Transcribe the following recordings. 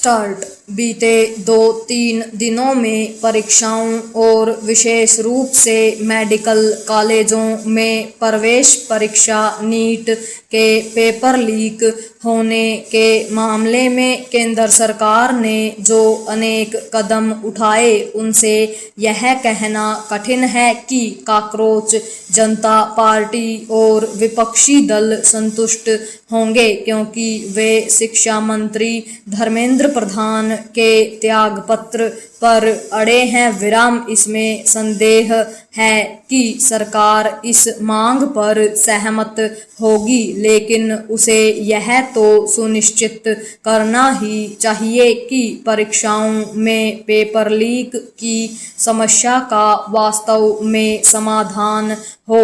Start. बीते 2-3 दिनों में परीक्षाओं और विशेष रूप से मेडिकल कॉलेजों में प्रवेश परीक्षा नीट के पेपर लीक होने के मामले में केंद्र सरकार ने जो अनेक कदम उठाए उनसे यह कहना कठिन है कि कॉकरोच जनता पार्टी और विपक्षी दल संतुष्ट होंगे, क्योंकि वे शिक्षा मंत्री धर्मेंद्र प्रधान के त्यागपत्र पर अड़े हैं। इसमें संदेह है कि सरकार इस मांग पर सहमत होगी, लेकिन उसे यह तो सुनिश्चित करना ही चाहिए कि परीक्षाओं में पेपर लीक की समस्या का वास्तव में समाधान हो।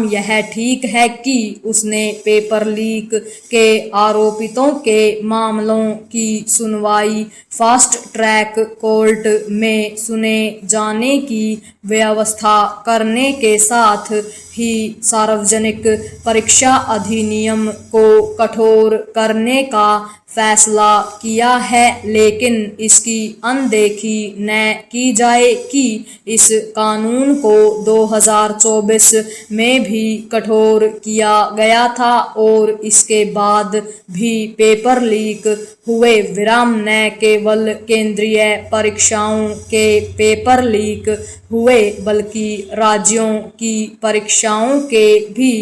यह ठीक है कि उसने पेपर लीक के आरोपितों के मामलों की सुनवाई फास्ट ट्रैक कोर्ट में सुने जाने की व्यवस्था करने के साथ ही सार्वजनिक परीक्षा अधिनियम को कठोर करने का फैसला किया है, लेकिन इसकी अनदेखी न की जाए कि इस कानून को 2024 में भी कठोर किया गया था और इसके बाद भी पेपर लीक हुए। न केवल केंद्रीय परीक्षाओं के पेपर लीक हुए बल्कि राज्यों की परीक्षाओं के भी।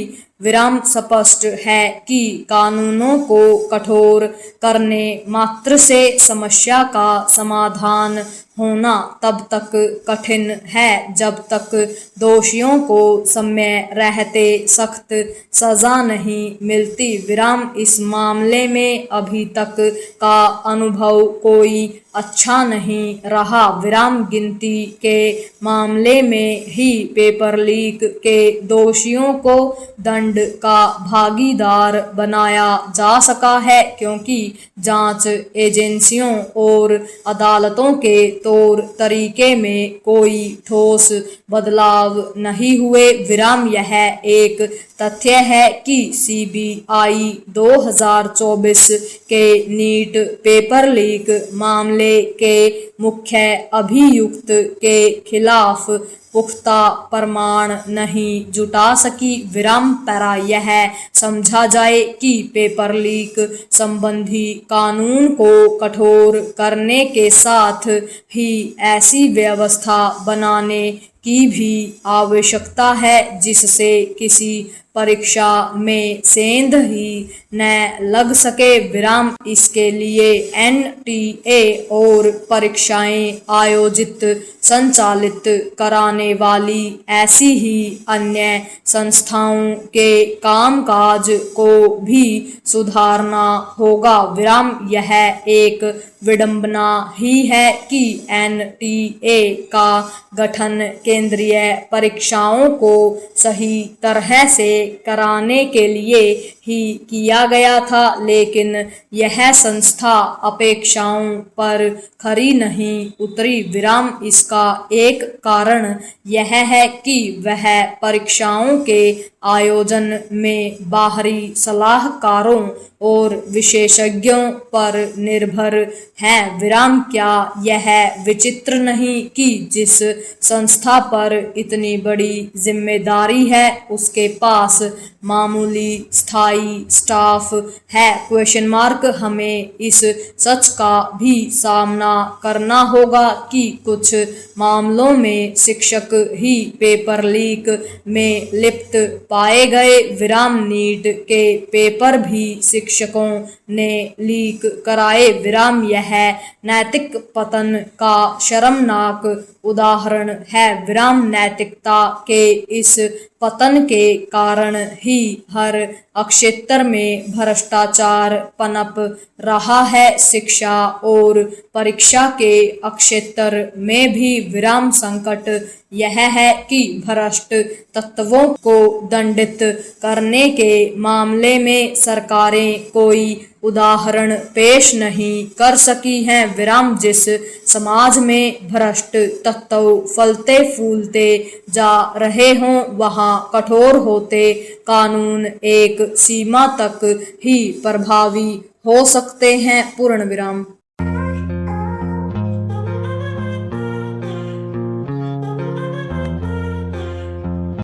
स्पष्ट है कि कानूनों को कठोर करने मात्र से समस्या का समाधान होना तब तक कठिन है जब तक दोषियों को समय रहते सख्त सजा नहीं मिलती। इस मामले में अभी तक का अनुभव कोई अच्छा नहीं रहा। गिनती के मामले में ही पेपर लीक के दोषियों को दंड का भागीदार बनाया जा सका है, क्योंकि जांच एजेंसियों और अदालतों के तौर तरीके में कोई ठोस बदलाव नहीं हुए। यह एक तथ्य है कि सीबीआई 2024 के नीट पेपर लीक मामले के मुख्य अभियुक्त के खिलाफ पुख्ता प्रमाण नहीं जुटा सकी। पैरा यह समझा जाए कि पेपर लीक संबंधी कानून को कठोर करने के साथ ही ऐसी व्यवस्था बनाने की भी आवश्यकता है जिससे किसी परीक्षा में सेंध ही न लग सके। इसके लिए एनटीए और परीक्षाएं आयोजित संचालित कराने वाली ऐसी ही अन्य संस्थाओं के कामकाज को भी सुधारना होगा। यह एक विडंबना ही है कि एनटीए का गठन केंद्रीय परीक्षाओं को सही तरह से कराने के लिए ही किया गया था, लेकिन यह संस्था अपेक्षाओं पर खरी नहीं उतरी। इसका एक कारण यह है कि वह परीक्षाओं के आयोजन में बाहरी सलाहकारों और विशेषज्ञों पर निर्भर है। क्या यह विचित्र नहीं कि जिस संस्था पर इतनी बड़ी जिम्मेदारी है उसके पास मामूली स्थायी स्टाफ है? हमें इस सच का भी सामना करना होगा कि कुछ मामलों में शिक्षक ही पेपर लीक में लिप्त पाए गए। नीट के पेपर भी शिक्षकों ने लीक कराए। यह नैतिक पतन का शर्मनाक उदाहरण है। नैतिकता के इस पतन के कारण ही हर क्षेत्र में भ्रष्टाचार पनप रहा है। शिक्षा और परीक्षा के क्षेत्र में भी संकट यह है कि भ्रष्ट तत्वों को दंडित करने के मामले में सरकारें कोई उदाहरण पेश नहीं कर सकी हैं। जिस समाज में भ्रष्ट तत्व फलते फूलते जा रहे हों वहां कठोर होते कानून एक सीमा तक ही प्रभावी हो सकते हैं।